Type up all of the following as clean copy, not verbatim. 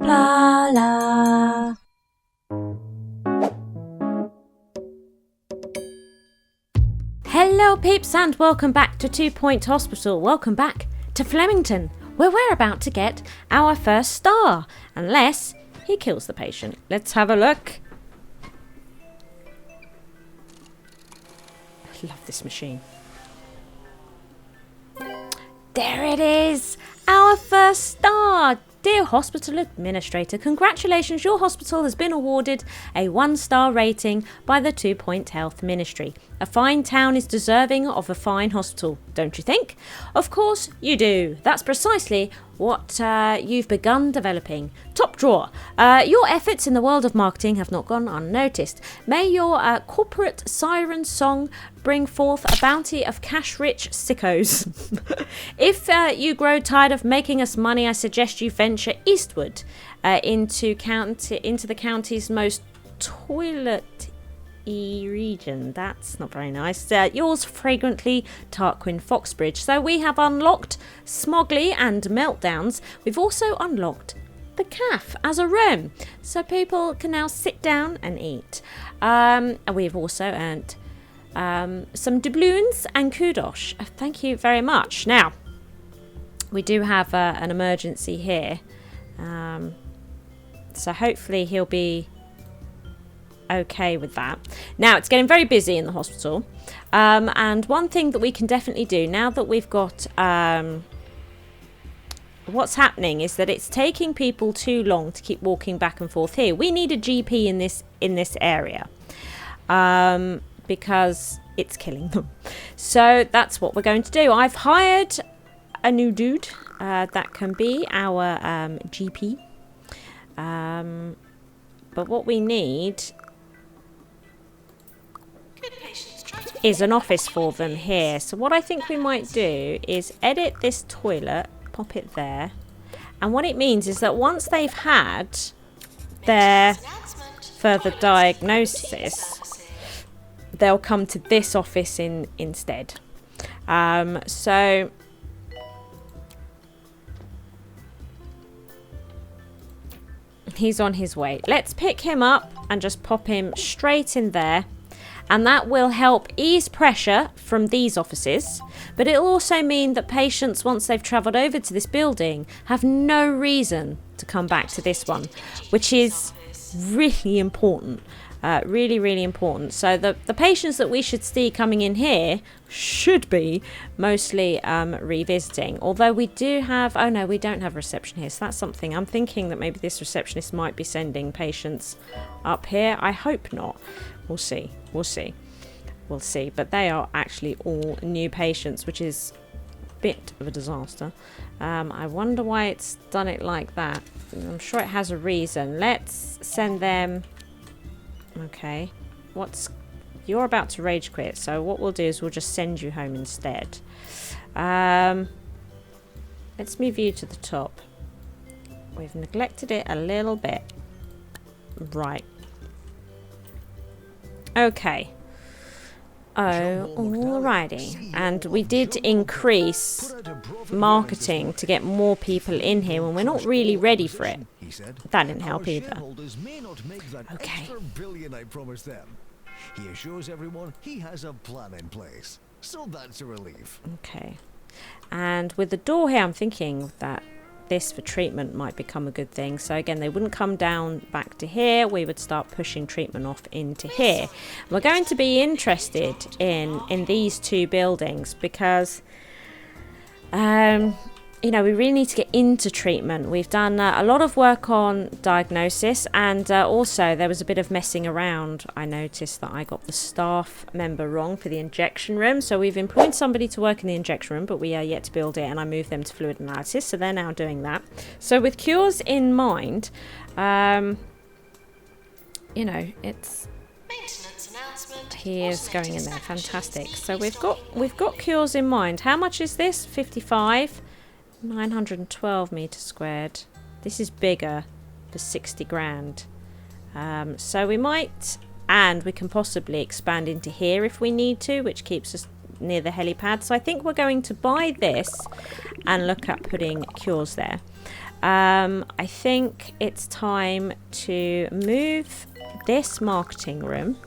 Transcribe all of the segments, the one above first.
Blarla. Hello peeps and welcome back to 2 Point Hospital. Welcome back to Flemington, where we're about to get our first star, unless he kills the patient. Let's have a look. I love this machine. There it is, our first star. Dear Hospital Administrator, congratulations, your hospital has been awarded a 1-star rating by the 2 Point Health Ministry. A fine town is deserving of a fine hospital, don't you think? Of course you do. That's precisely what you've begun developing. Top drawer, your efforts in the world of marketing have not gone unnoticed. May your corporate siren song bring forth a bounty of cash-rich sickos. If you grow tired of making us money, I suggest you venture eastward into the county's most toilet region. That's not very nice. Yours fragrantly, Tarquin Foxbridge. So we have unlocked Smoggly and Meltdowns. We've also unlocked the CAF as a room, so people can now sit down and eat. And we've also earned some doubloons and kudos. Thank you very much. Now, we do have an emergency here, so hopefully he'll be okay with that. Now, it's getting very busy in the hospital, and one thing that we can definitely do now that we've got what's happening is that it's taking people too long to keep walking back and forth here. We need a GP in this area, because it's killing them. So that's what we're going to do. I've hired a new dude that can be our GP, but what we need is an office for them here. So what I think we might do is edit this toilet, pop it there, and what it means is that once they've had their further diagnosis, they'll come to this office instead. So he's on his way. Let's pick him up and just pop him straight in there. And that will help ease pressure from these offices. But it'll also mean that patients, once they've travelled over to this building, have no reason to come back to this one, which is really important. Really, really important. So the patients that we should see coming in here should be mostly revisiting. Although we do have... Oh, no, we don't have reception here. So that's something. I'm thinking that maybe this receptionist might be sending patients up here. I hope not. We'll see. We'll see. We'll see. But they are actually all new patients, which is a bit of a disaster. I wonder why it's done it like that. I'm sure it has a reason. Let's send them... Okay. You're about to rage quit, so what we'll do is we'll just send you home instead. Let's move you to the top. We've neglected it a little bit. Right. Okay. Oh, alrighty. And we did increase marketing to get more people in here when we're not really ready for it. That didn't help either. Okay. He assures everyone he has a plan in place, so that's a relief. Okay. And with the door here, I'm thinking that this for treatment might become a good thing. So again, they wouldn't come down back to here. We would start pushing treatment off into here. We're going to be interested in these two buildings because you know, we really need to get into treatment. We've done a lot of work on diagnosis, and also there was a bit of messing around. I noticed that I got the staff member wrong for the injection room, so we've employed somebody to work in the injection room, but we are yet to build it, and I moved them to fluid analysis, so they're now doing that. So with cures in mind, you know, it's... He is going in there, fantastic. So we've got cures in mind. How much is this? 55. 912 meters squared. This is bigger for 60 grand. So we might, and we can possibly expand into here if we need to, which keeps us near the helipad. So I think we're going to buy this and look at putting cures there. I think it's time to move this marketing room.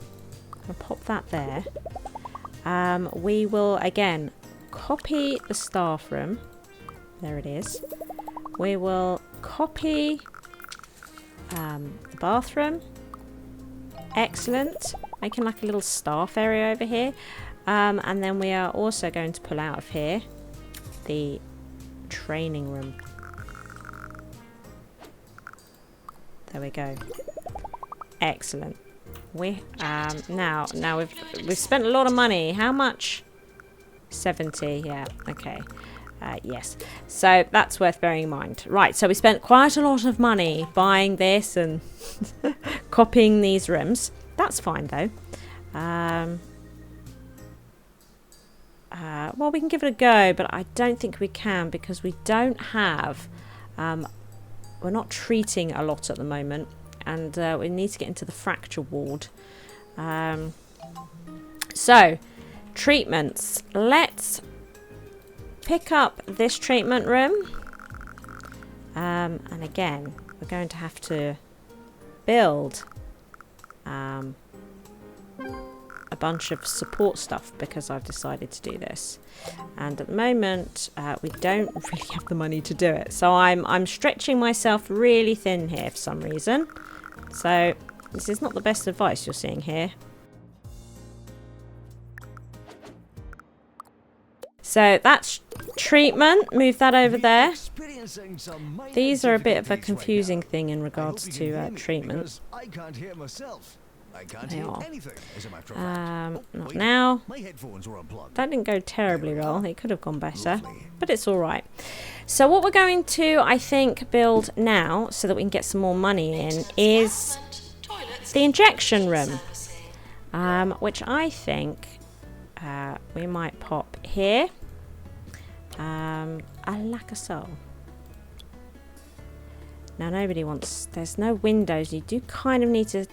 I'll pop that there. We will again copy the staff room. There it is. We will copy the bathroom. Excellent. Making like a little staff area over here. And then we are also going to pull out of here the training room. There we go. Excellent. We now we've spent a lot of money. How much? 70. Yeah. Okay. Yes. So that's worth bearing in mind. Right. So we spent quite a lot of money buying this and copying these rooms. That's fine though. Well, we can give it a go, but I don't think we can because we don't have. We're not treating a lot at the moment, and we need to get into the fracture ward. So, treatments. Let's pick up this treatment room. And again, we're going to have to build a bunch of support stuff because I've decided to do this. And at the moment, we don't really have the money to do it. So I'm stretching myself really thin here for some reason. So this is not the best advice you're seeing here. So that's treatment. Move that over there. These are a bit of a confusing thing in regards to treatment. I can't hear myself. I can't They hear are. anything, as a matter of fact. Not now. My headphones were unplugged. That didn't go terribly well. It could have gone better, but it's all right. So what we're going to, I think, build now so that we can get some more money in is the injection room, which I think we might pop here. A lack of soul. Now nobody wants. There's no windows. You do kind of need to.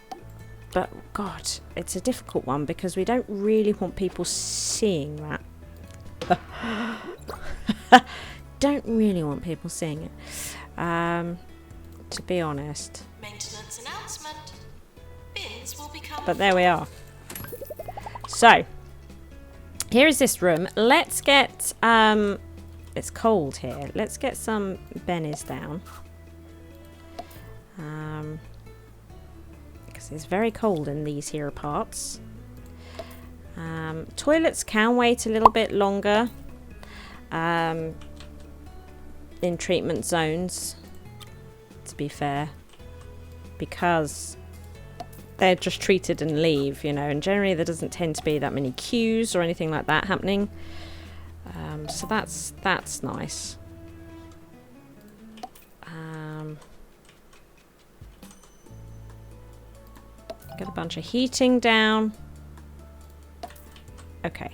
But, God, it's a difficult one because we don't really want people seeing that. Don't really want people seeing it. To be honest. Maintenance announcement. Bins will become. But there we are. So, here is this room. Let's get... it's cold here. Let's get some bennies down. It's very cold in these here parts. Toilets can wait a little bit longer in treatment zones, to be fair, because they're just treated and leave, you know, and generally there doesn't tend to be that many queues or anything like that happening. So that's nice. Get a bunch of heating down. Okay.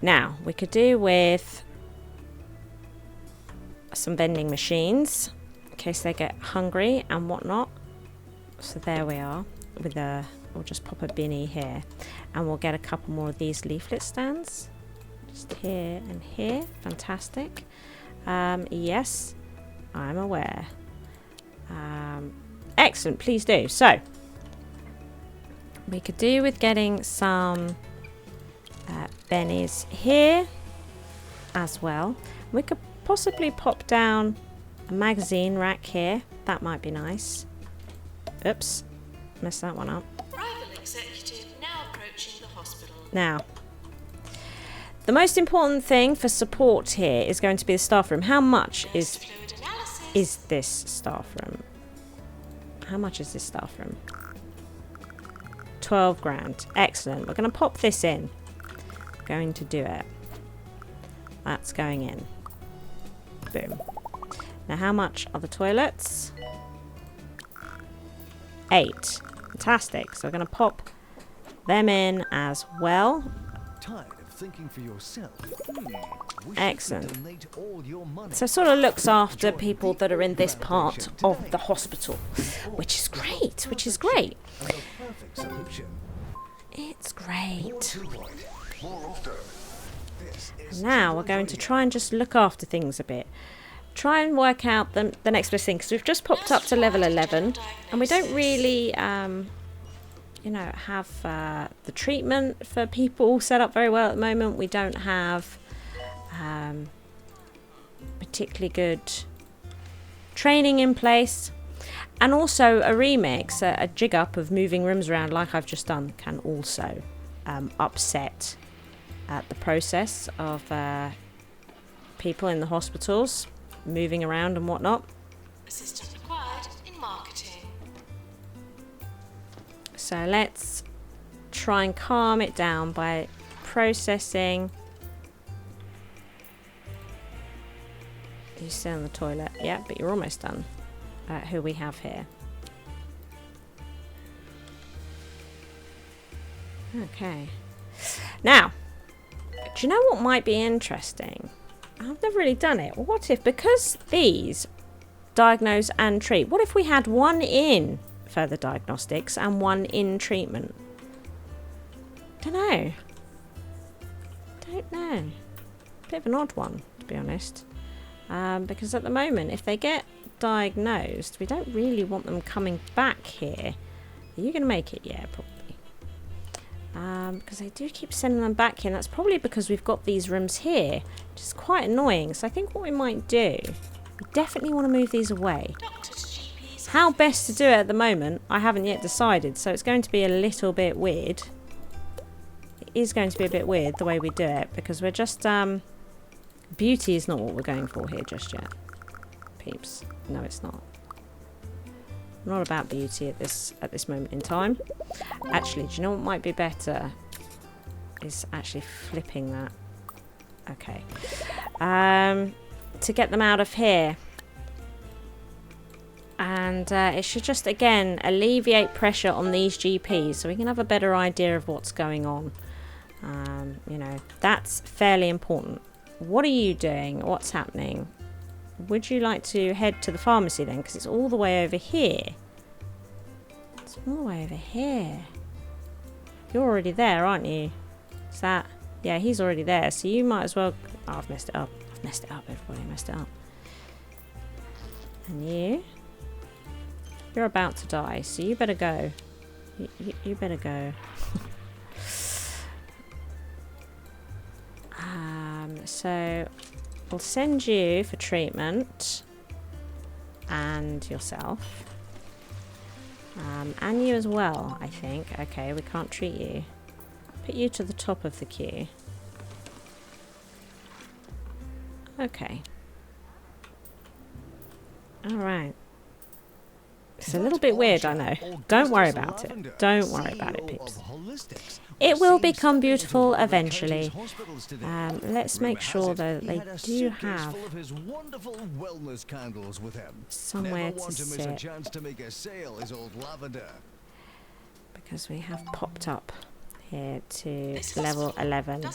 Now, we could do with some vending machines in case they get hungry and whatnot. So there we are. We'll just pop a binny here. And we'll get a couple more of these leaflet stands. Just here and here. Fantastic. Yes, I'm aware. Excellent, please do. So, we could do with getting some bennies here as well. We could possibly pop down a magazine rack here. That might be nice. Oops, messed that one up. Arrival executive now approaching the hospital. Now, the most important thing for support here is going to be the staff room. How much is this staff room? How much is this staff room? 12 grand. Excellent. We're going to pop this in. Going to do it. That's going in. Boom. Now, how much are the toilets? 8. Fantastic. So we're going to pop them in as well. Tired of thinking for yourself? Excellent. Donate all your money. So it sort of looks after people that are in this part of the hospital, which is great, which is great. And the perfect solution. It's great. More often. This is Now we're going to try and just look after things a bit. try and work out the next best thing, because we've just popped up to level 11 and we don't really you know, have the treatment for people set up very well at the moment. We don't have particularly good training in place, and also a remix, a jig up of moving rooms around like I've just done can also upset the process of people in the hospitals moving around and whatnot. Assistant required in marketing. So let's try and calm it down by processing. You still in the toilet? Yeah, but you're almost done. Who we have here. Okay. Now, do you know what might be interesting? I've never really done it. What if, because these diagnose and treat, what if we had one in further diagnostics and one in treatment? Don't know. Bit of an odd one, to be honest. Because at the moment, if they get diagnosed, we don't really want them coming back here. Are you going to make it? Yeah, probably. Because they do keep sending them back here, and that's probably because we've got these rooms here, which is quite annoying. So I think what we might do, we definitely want to move these away. How best to do it at the moment, I haven't yet decided, so it's going to be a little bit weird. It is going to be a bit weird the way we do it, because we're just beauty is not what we're going for here just yet, peeps. No, it's not. Not about beauty at this moment in time. Actually, do you know what might be better? Is actually flipping that. Okay. To get them out of here. And it should just, again, alleviate pressure on these GPs so we can have a better idea of what's going on. You know, that's fairly important. What are you doing? What's happening? Would you like to head to the pharmacy then? Because it's all the way over here. It's all the way over here. You're already there, aren't you? Is that... Yeah, he's already there. So you might as well... Oh, I've messed it up. I've messed it up, everybody. I messed it up. And you? You're about to die, so you better go. You better go. So we'll send you for treatment, and yourself, and you as well, I think. Okay, we can't treat you. Put you to the top of the queue. Okay. Alright. It's a little bit weird, I know. Don't worry about it. Don't worry about it, peeps. It will become beautiful eventually. Let's make sure, though, that they do have somewhere to sit. Because we have popped up here to level 11.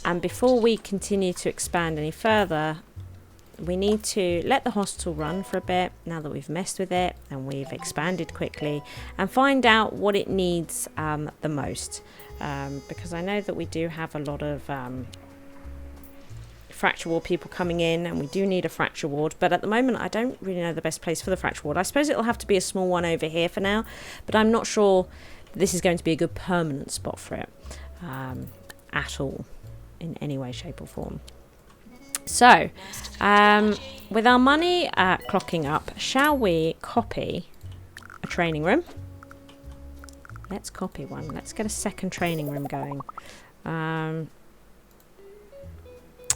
And before we continue to expand any further, we need to let the hospital run for a bit now that we've messed with it and we've expanded quickly, and find out what it needs the most, because I know that we do have a lot of fracture ward people coming in, and we do need a fracture ward, but at the moment I don't really know the best place for the fracture ward. I suppose it'll have to be a small one over here for now, but I'm not sure this is going to be a good permanent spot for it at all in any way, shape or form. So, with our money clocking up, shall we copy a training room? Let's copy one. Let's get a second training room going.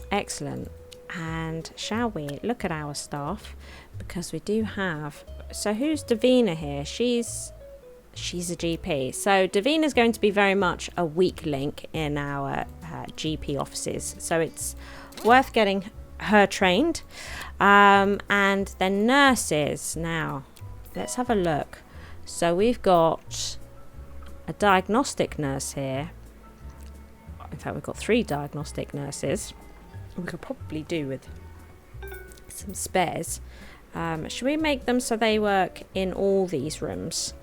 Excellent. And shall we look at our staff? Because we do have... So who's Davina here? She's a GP. So Davina's going to be very much a weak link in our GP offices. So it's worth getting her trained. And then nurses. Now, let's have a look. So we've got a diagnostic nurse here. In fact, we've got 3 diagnostic nurses. We could probably do with some spares. Should we make them so they work in all these rooms?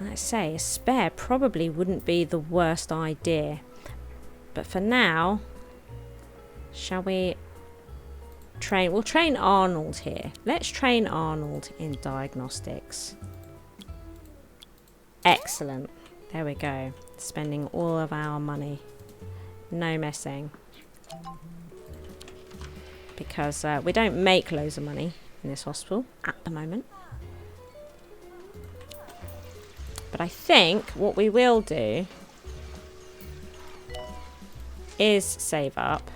Let's say a spare probably wouldn't be the worst idea. But for now, shall we we'll train Arnold here. Let's train Arnold in diagnostics. Excellent. There we go. Spending all of our money. No messing. Because we don't make loads of money in this hospital at the moment. But I think what we will do is save up.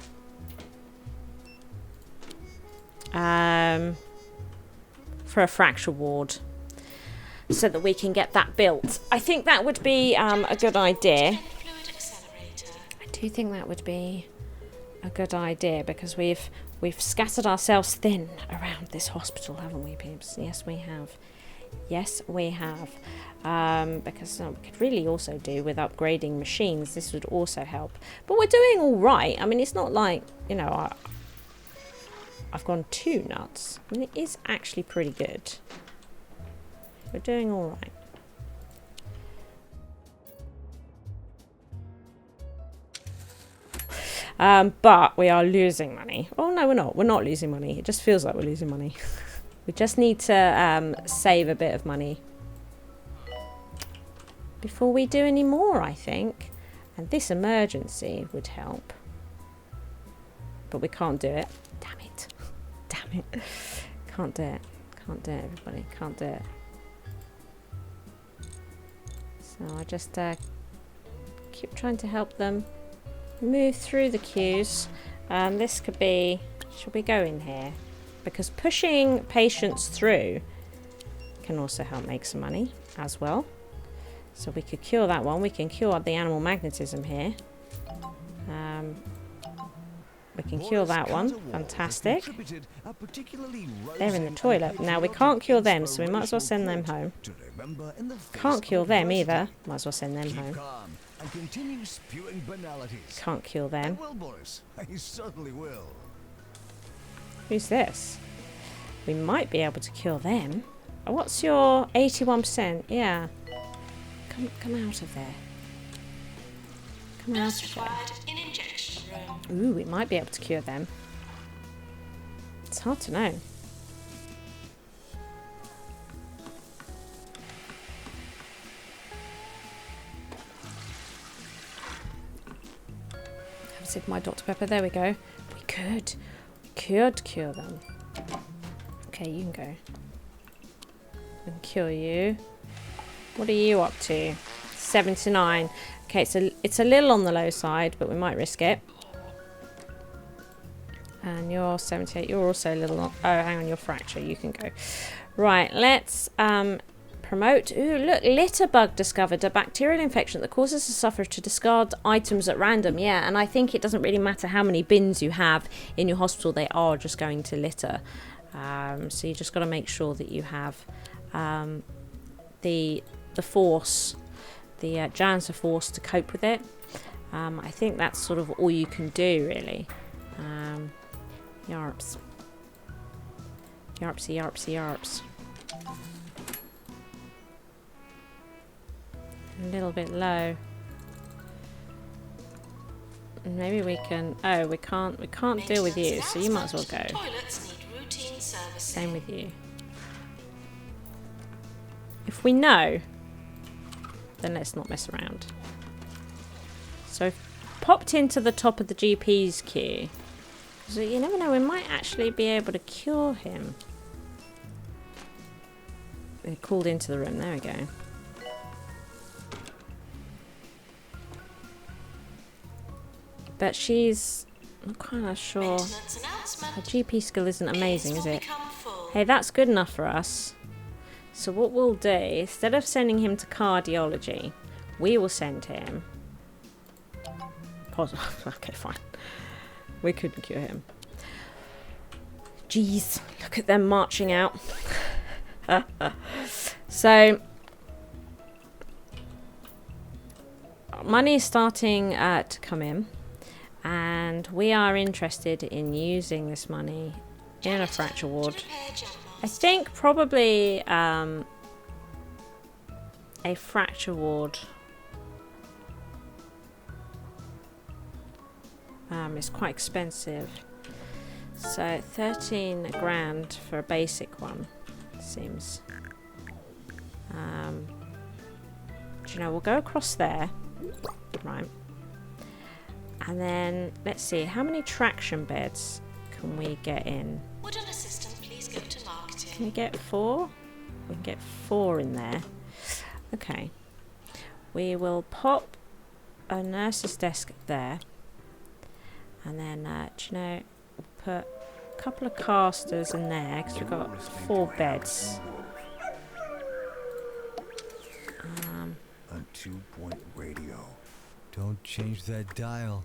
For a fracture ward. So that we can get that built. I think that would be a good idea. I do think that would be a good idea because we've scattered ourselves thin around this hospital, haven't we, Peeps? Yes, we have. Yes, we have. Because we could really also do with upgrading machines. This would also help. But we're doing all right. I mean, it's not like, you know, I've gone too nuts. I mean, it is actually pretty good. We're doing all right. But we are losing money. Oh, no, we're not. We're not losing money. It just feels like we're losing money. We just need to save a bit of money before we do any more, I think. And this emergency would help. But we can't do it. Damn it. Damn it. Can't do it. Can't do it, everybody. Can't do it. So I just keep trying to help them move through the queues. This could be... Should we go in here? Because pushing patients through can also help make some money as well. So we could cure that one. We can cure the animal magnetism here. We can cure that one. Fantastic. They're in the toilet. Now we can't cure them, so we might as well send them home. Can't cure them either. Might as well send them home. Can't cure them. Who's this? We might be able to kill them. What's your 81%? Yeah. Come out of there. Come out of there. Ooh, we might be able to cure them. It's hard to know. Have a sip of my Dr. Pepper. There we go. We could cure them. Okay, you can go. We can cure you. What are you up to? 79. Okay, so it's a little on the low side, but we might risk it. And you're 78. You're also a little on... Oh, hang on, you're fracture. You can go. Right, let's promote. Ooh, look, litter bug discovered. A bacterial infection that causes the sufferer to discard items at random. Yeah, and I think it doesn't really matter how many bins you have in your hospital. They are just going to litter. So you just got to make sure that you have the force, the janitor force to cope with it. I think that's sort of all you can do, really. Yarps. Yarpsy, yarpsy, yarps. A little bit low. Maybe we can... Oh, we can't deal with you, so you might as well go. Same with you. If we know, then let's not mess around. So I've popped into the top of the GP's queue. So you never know, we might actually be able to cure him. We're called into the room, there we go. But she's not quite sure. Her GP skill isn't amazing, is it? Hey, that's good enough for us. So what we'll do, instead of sending him to cardiology, we will send him... Okay, fine. We couldn't cure him. Jeez, look at them marching out. So, money is starting to come in. And we are interested in using this money in a fracture ward. I think probably a fracture ward is quite expensive. So 13 grand for a basic one seems. Do you know, we'll go across there, right? And then let's see, how many traction beds can we get in? Would an assistant please go to marketing? Can we get 4? We can get 4 in there. Okay. We will pop a nurse's desk there. And then, do you know, we'll put a couple of casters in there because we've got 4 beds. A 2-point radio. Don't change that dial.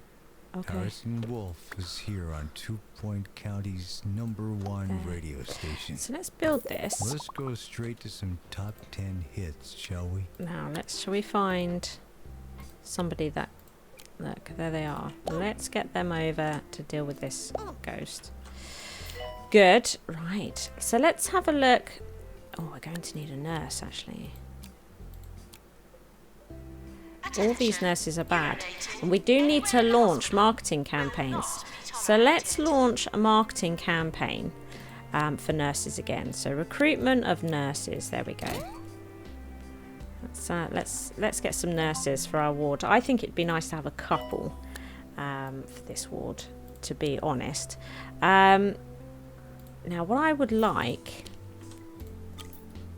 Okay. Harrison Wolf is here on 2-Point County's #1 radio station. So let's build this. Let's go straight to some top 10 hits, shall we? Now, shall we find somebody that... Look, there they are. Let's get them over to deal with this ghost. Good. Right. So let's have a look. Oh, we're going to need a nurse, actually. All these nurses are bad. And we do need to launch marketing campaigns. So let's launch a marketing campaign for nurses again. So recruitment of nurses. There we go. Let's get some nurses for our ward. I think it'd be nice to have a couple for this ward, to be honest. Now, what I would like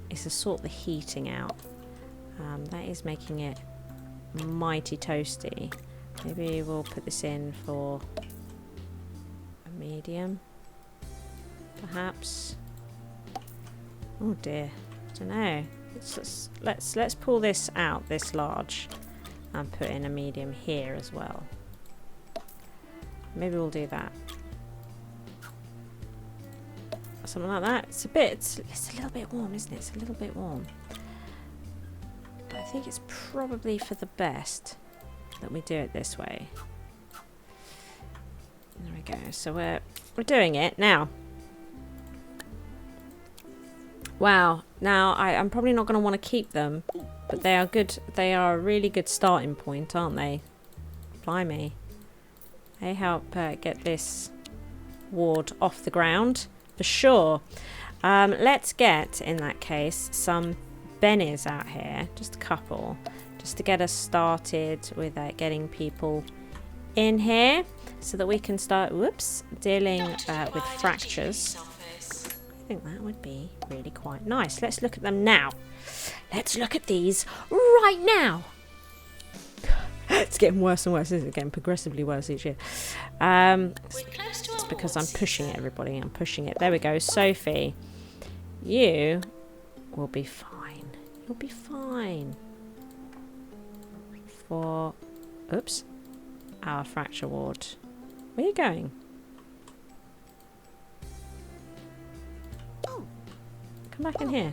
is to sort the heating out. That is making it mighty toasty. Maybe we'll put this in for a medium, perhaps. Oh dear, I don't know. Let's pull this out this large and put in a medium here as well. Maybe we'll do that. Something like that. It's a little bit warm, isn't it? It's a little bit warm. But I think it's probably for the best that we do it this way. There we go. So we're doing it now. Wow. Now I'm probably not going to want to keep them, but they are good. They are a really good starting point, aren't they? Blimey. They help get this ward off the ground for sure. Let's get, in that case, some bennies out here, just a couple, just to get us started with getting people in here so that we can start dealing with fractures. I think that would be really quite nice. Let's look at them now. Let's look at these right now. It's getting worse and worse, isn't it? Getting progressively worse each year. It's because I'm pushing it, everybody. I'm pushing it. There we go. Sophie, you will be fine. You'll be fine. For, our fracture ward. Where are you going? Come back in here.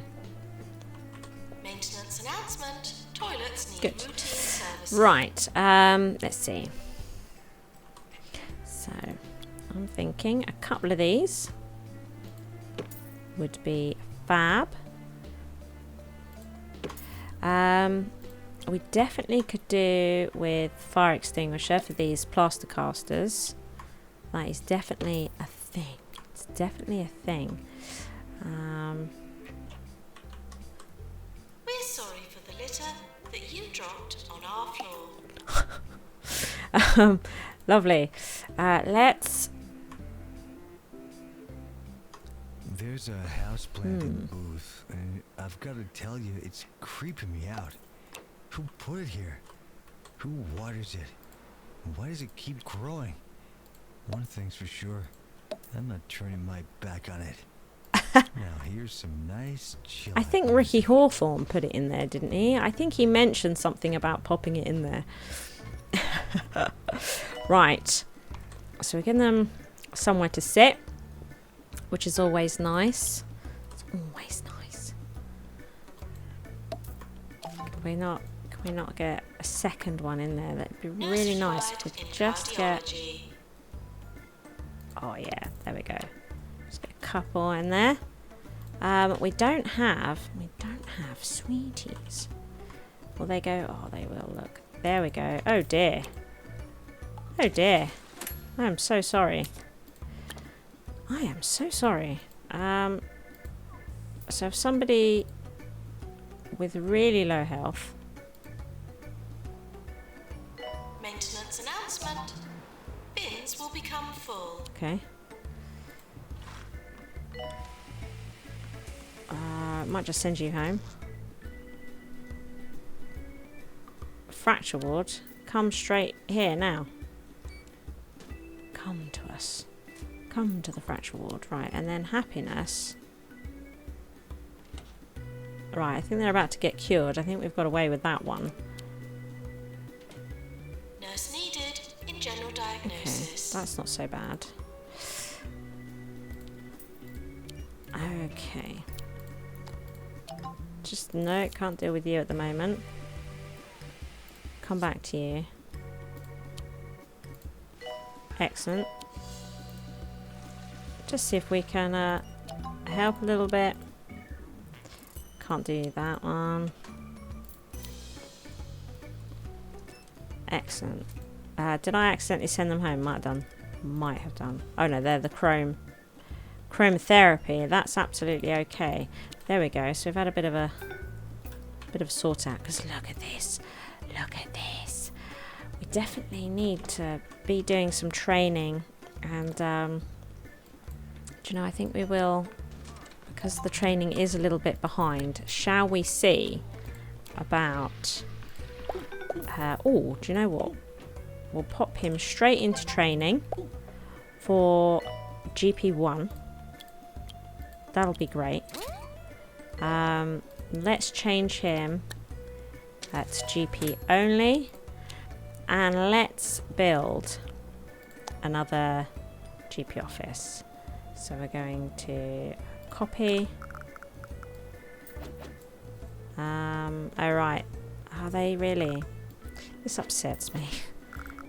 Maintenance announcement. Toilets need Good. routine service. Right. Let's see. So, I'm thinking a couple of these would be fab. We definitely could do with fire extinguisher for these plaster casters. That is definitely a thing. It's definitely a thing. We're sorry for the litter that you dropped on our floor. Lovely. Let's... There's a house planting booth, and I've got to tell you, it's creeping me out. Who put it here? Who waters it? And why does it keep growing? One thing's for sure, I'm not turning my back on it. Now here's some nice chill. I think Ricky Hawthorne put it in there, didn't he? I think he mentioned something about popping it in there. Right. So we're getting them somewhere to sit, which is always nice. It's always nice. Can we not get a second one in there? That'd be really nice to just get... Oh yeah, there we go. Just get a couple in there. We don't have sweeties. Will they go? Oh, they will. Look, there we go. Oh dear. Oh dear. I'm so sorry. I am so sorry. So if somebody with really low health... Maintenance announcement. Bins will become full. Okay. Might just send you home. Fracture ward. Come straight here now. Come to us. Come to the fracture ward. Right, and then happiness. Right, I think they're about to get cured. I think we've got away with that one. Nurse needed in general Okay, diagnosis. that's not so bad. Okay. Just, no, can't deal with you at the moment. Come back to you. Excellent. Just see if we can help a little bit. Can't do that one. Excellent. Did I accidentally send them home? Might have done. Might have done. Oh no, they're the chromotherapy. That's absolutely okay. There we go. So we've had a bit of a sort out. Because look at this. Look at this. We definitely need to be doing some training. And do you know, I think we will, because the training is a little bit behind. Shall we see about... oh, do you know what? We'll pop him straight into training for GP1. That'll be great. Let's change him. That's GP only. And let's build another GP office. So we're going to copy. Alright. Are they really? This upsets me.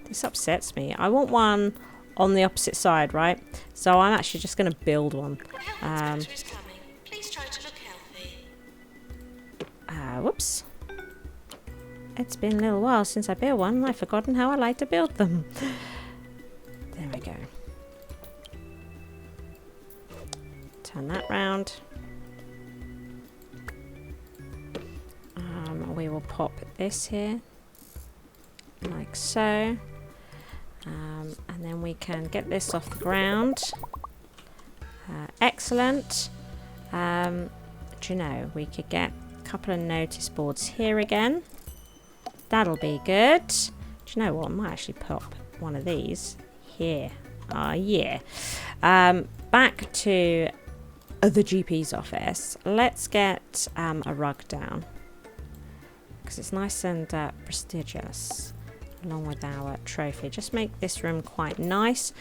This upsets me. I want one on the opposite side, right? So I'm actually just going to build one. The health inspector is coming. Please try to look healthy. Whoops. It's been a little while since I built one. I've forgotten how I like to build them. There we go. Turn that round. We will pop this here. Like so. And then we can get this off the ground. Excellent. Do you know, we could get a couple of notice boards here again. That'll be good. Do you know what? I might actually pop one of these here. Yeah. Back to the GP's office. Let's get a rug down. Because it's nice and prestigious. Along with our trophy. Just make this room quite nice.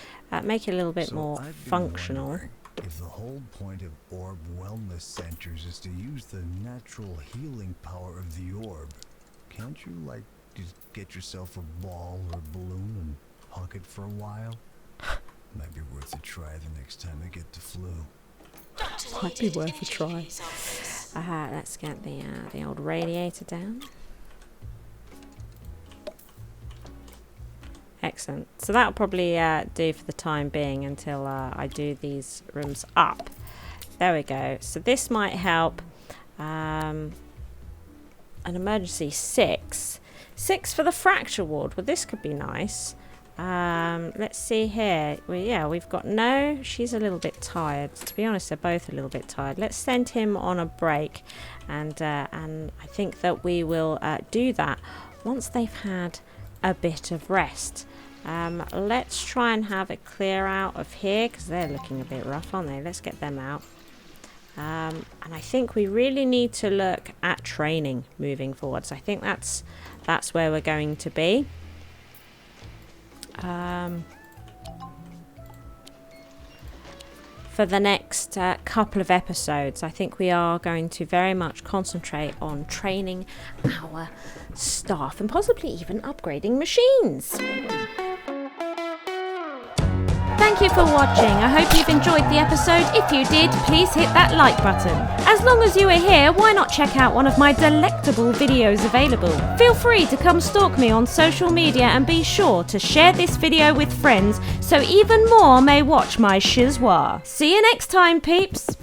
Make it a little bit more functional. If the whole point of orb wellness centers is to use the natural healing power of the orb, can't you, like, just get yourself a ball or a balloon and hawk it for a while? Might be worth a try the next time I get the flu. Might be worth a try. Let's get the old radiator down. Excellent. So that'll probably do for the time being until I do these rooms up. There we go. So this might help. An emergency 6. 6 for the fracture ward. Well, this could be nice. Let's see here. Well, we've got no. She's a little bit tired. To be honest, they're both a little bit tired. Let's send him on a break, and I think that we will do that once they've had a bit of rest. Let's try and have a clear out of here because they're looking a bit rough, aren't they? Let's get them out. And I think we really need to look at training moving forwards. I think that's where we're going to be. For the next couple of episodes, I think we are going to very much concentrate on training our staff and possibly even upgrading machines. Thank you for watching. I hope you've enjoyed the episode. If you did, please hit that like button. As long as you are here, why not check out one of my delectable videos available? Feel free to come stalk me on social media and be sure to share this video with friends so even more may watch my SHIZWAH. See you next time, peeps!